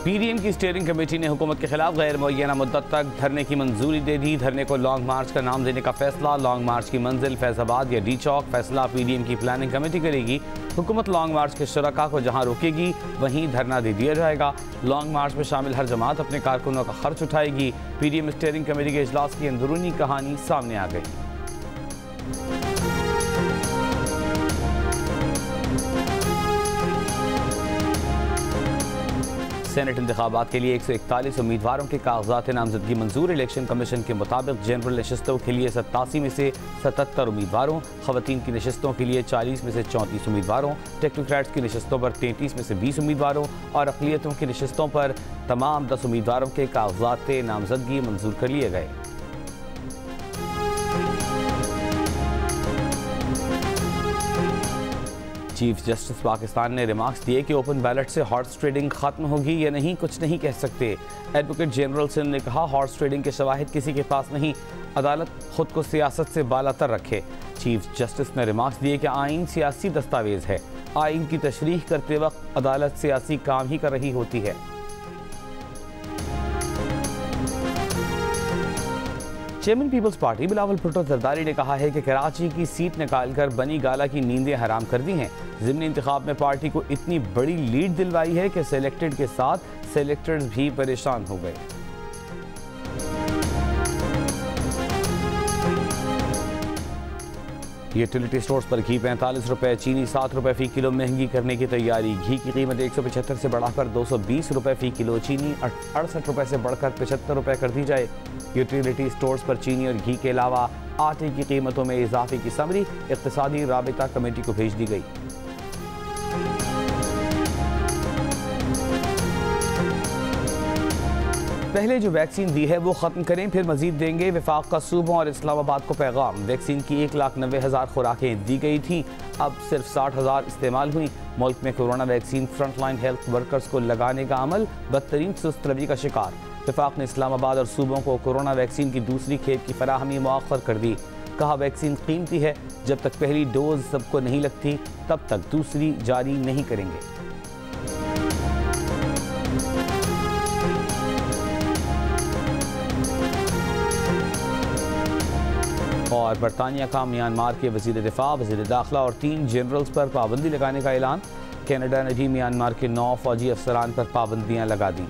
PDM की steering committee ने हुकूमत के खिलाफ गैर मुअय्यना मुद्दत तक धरने की मंजूरी दे दी। धरने को लॉन्ग मार्च का नाम देने का फैसला। लॉन्ग मार्च की मंजिल फैजाबाद या डी चौक, फैसला पीडीएम की प्लानिंग कमेटी करेगी। हुकूमत लॉन्ग मार्च के शुरका को जहां रोकेगी वहीं धरना दे दिया जाएगा। लॉन्ग मार्च में शामिल हर जमात अपने कारकुनों का खर्च उठाएगी। पीडीएम स्टीयरिंग कमेटी के इजलास की अंदरूनी कहानी सामने आ गई। सेनेट इंतखाबात के लिए 141 उम्मीदवारों के कागजात नामजदगी मंजूर। इलेक्शन कमीशन के मुताबिक जनरल नशस्तों के लिए 87 में से 77 उम्मीदवारों, खवातीन की नशस्तों के लिए 40 में से 34 उम्मीदवारों, टेक्नोक्रेट्स की नशस्तों पर 33 में से 20 उम्मीदवारों और अक़लियतों की नशस्तों पर तमाम 10 उम्मीदवारों के कागजात नामजदगी मंजूर कर लिए गए। चीफ जस्टिस पाकिस्तान ने रिमार्क्स दिए कि ओपन बैलेट से हॉर्स ट्रेडिंग खत्म होगी या नहीं कुछ नहीं कह सकते। एडवोकेट जनरल सिंह ने कहा, हॉर्स ट्रेडिंग के शवाहिद किसी के पास नहीं, अदालत खुद को सियासत से बालातर रखे। चीफ जस्टिस ने रिमार्क्स दिए कि आइन सियासी दस्तावेज है, आइन की तशरीह करते वक्त अदालत सियासी काम ही कर रही होती है। चेयरमैन पीपल्स पार्टी बिलावल भुट्टो जरदारी ने कहा है कि कराची की सीट निकालकर बनी गाला की नींदें हराम कर दी हैं। ज़िमनी इंतखाब में पार्टी को इतनी बड़ी लीड दिलवाई है कि सिलेक्टेड के साथ सिलेक्टेड भी परेशान हो गए। यूटिलिटी स्टोर्स पर घी 45 रुपए, चीनी 7 रुपए फी किलो महंगी करने की तैयारी। घी की कीमत 175 से बढ़ाकर 220 रुपए फी किलो, चीनी 68 रुपए से बढ़कर 75 रुपए कर दी जाए। यूटिलिटी स्टोर्स पर चीनी और घी के अलावा आटे की कीमतों में इजाफे की समरी इक़्तिसादी राबिता कमेटी को भेज दी गई। पहले जो वैक्सीन दी है वो ख़त्म करें, फिर मजीद देंगे। वफाक का सूबों और इस्लामाबाद को पैगाम। वैक्सीन की 1,90,000 खुराकें दी गई थी, अब सिर्फ 60,000 इस्तेमाल हुई। मुल्क में corona vaccine frontline health workers को लगाने का अमल बदतरीन सुस्त रवि का शिकार। वफाक ने इस्लामाबाद और सूबों को कोरोना वैक्सीन की दूसरी खेप की फराहमी मुअख्खर कर दी। कहा, वैक्सीन कीमती है, जब तक पहली डोज सबको नहीं लगती तब तक दूसरी जारी नहीं करेंगे। और बरतानिया का म्यांमार के वज़ीर दिफा, वज़ीर दाखिला और 3 जनरल्स पर पाबंदी लगाने का ऐलान। कनाडा ने भी म्यांमार के 9 फौजी अफसरान पर पाबंदियाँ लगा दी।